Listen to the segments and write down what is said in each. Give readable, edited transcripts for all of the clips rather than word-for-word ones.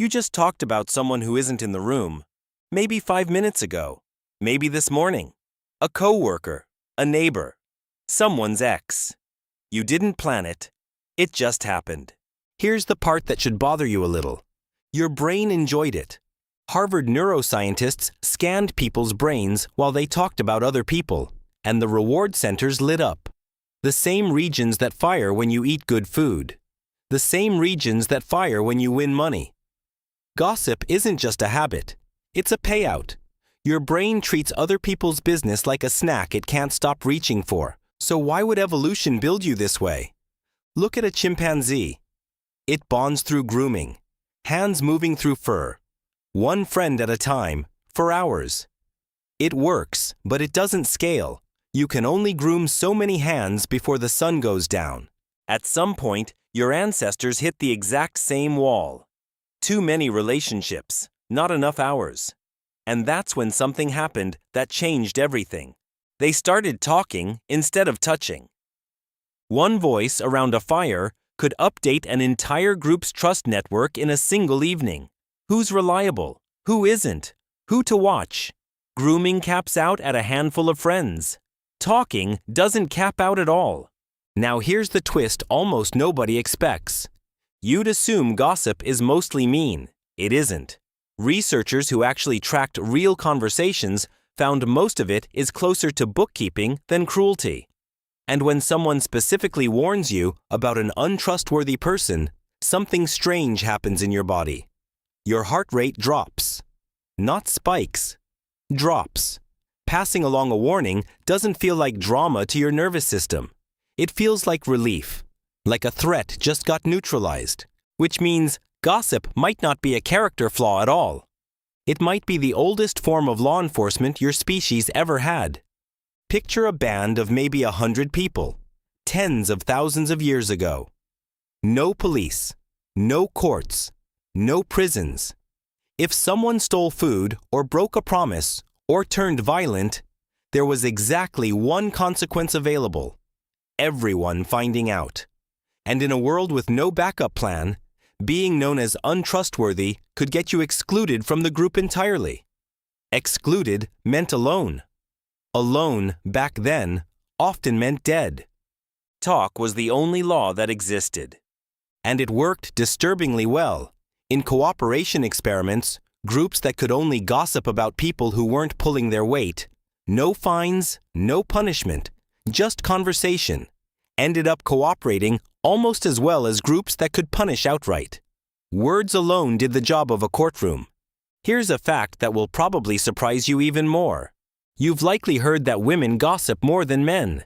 You just talked about someone who isn't in the room. Maybe 5 minutes ago. Maybe this morning. A coworker. A neighbor. Someone's ex. You didn't plan it. It just happened. Here's the part that should bother you a little. Your brain enjoyed it. Harvard neuroscientists scanned people's brains while they talked about other people, and the reward centers lit up. The same regions that fire when you eat good food. The same regions that fire when you win money. Gossip isn't just a habit. It's a payout. Your brain treats other people's business like a snack it can't stop reaching for. So why would evolution build you this way? Look at a chimpanzee. It bonds through grooming, hands moving through fur, one friend at a time, for hours. It works, but it doesn't scale. You can only groom so many hands before the sun goes down. At some point, your ancestors hit the exact same wall. Too many relationships, not enough hours. And that's when something happened that changed everything. They started talking instead of touching. One voice around a fire could update an entire group's trust network in a single evening. Who's reliable? Who isn't? Who to watch? Grooming caps out at a handful of friends. Talking doesn't cap out at all. Now here's the twist almost nobody expects. You'd assume gossip is mostly mean. It isn't. Researchers who actually tracked real conversations found most of it is closer to bookkeeping than cruelty. And when someone specifically warns you about an untrustworthy person, something strange happens in your body. Your heart rate drops. Not spikes. Drops. Passing along a warning doesn't feel like drama to your nervous system. It feels like relief, like a threat just got neutralized, which means gossip might not be a character flaw at all. It might be the oldest form of law enforcement your species ever had. Picture a band of maybe 100 people, tens of thousands of years ago. No police, no courts, no prisons. If someone stole food or broke a promise or turned violent, there was exactly one consequence available: everyone finding out. And in a world with no backup plan, being known as untrustworthy could get you excluded from the group entirely. Excluded meant alone. Alone, back then, often meant dead. Talk was the only law that existed. And it worked disturbingly well. In cooperation experiments, groups that could only gossip about people who weren't pulling their weight, no fines, no punishment, just conversation, ended up cooperating almost as well as groups that could punish outright. Words alone did the job of a courtroom. Here's a fact that will probably surprise you even more. You've likely heard that women gossip more than men.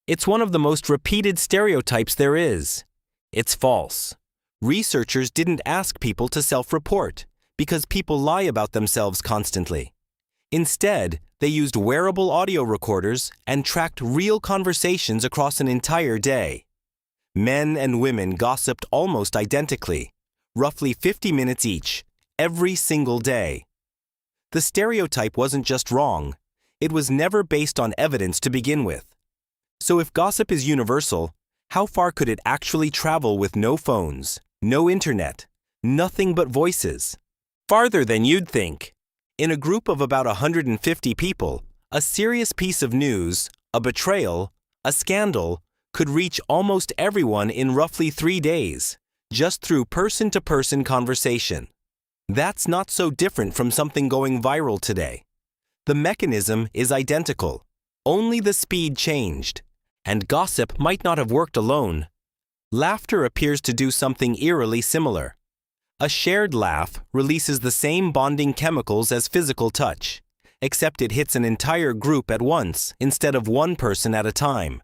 It's one of the most repeated stereotypes there is. It's false. Researchers didn't ask people to self-report because people lie about themselves constantly. Instead, they used wearable audio recorders and tracked real conversations across an entire day. Men and women gossiped almost identically, roughly 50 minutes each, every single day. The stereotype wasn't just wrong. It was never based on evidence to begin with. So if gossip is universal, how far could it actually travel with no phones, no internet, nothing but voices? Farther than you'd think. In a group of about 150 people, a serious piece of news, a betrayal, a scandal, could reach almost everyone in roughly 3 days, just through person-to-person conversation. That's not so different from something going viral today. The mechanism is identical, only the speed changed, and gossip might not have worked alone. Laughter appears to do something eerily similar. A shared laugh releases the same bonding chemicals as physical touch, except it hits an entire group at once instead of one person at a time.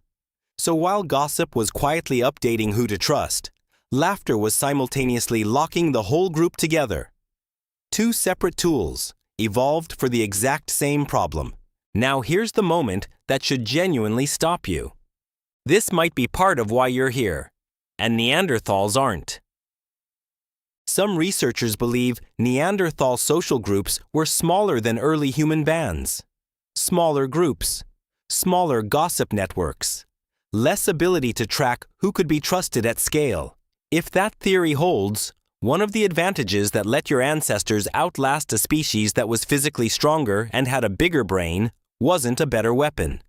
So while gossip was quietly updating who to trust, laughter was simultaneously locking the whole group together. Two separate tools, evolved for the exact same problem. Now here's the moment that should genuinely stop you. This might be part of why you're here, and Neanderthals aren't. Some researchers believe Neanderthal social groups were smaller than early human bands. Smaller groups, smaller gossip networks, less ability to track who could be trusted at scale. If that theory holds, One of the advantages that let your ancestors outlast a species that was physically stronger and had a bigger brain wasn't a better weapon.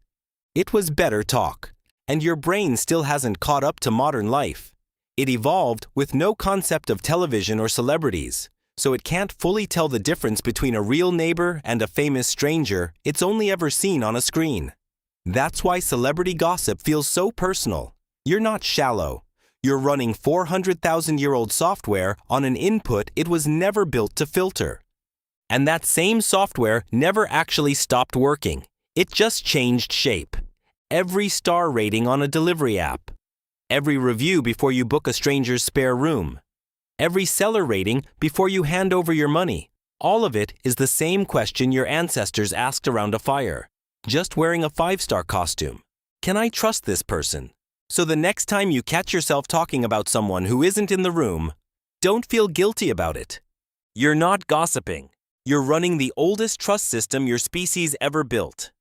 It was better talk, and your brain still hasn't caught up to modern life. It evolved with no concept of television or celebrities, so it can't fully tell the difference between a real neighbor and a famous stranger it's only ever seen on a screen. That's why celebrity gossip feels so personal. You're not shallow. You're running 400,000-year-old software on an input it was never built to filter. And that same software never actually stopped working. It just changed shape. Every star rating on a delivery app. Every review before you book a stranger's spare room. Every seller rating before you hand over your money. All of it is the same question your ancestors asked around a fire, just wearing a 5-star costume. Can I trust this person? So the next time you catch yourself talking about someone who isn't in the room, don't feel guilty about it. You're not gossiping. You're running the oldest trust system your species ever built.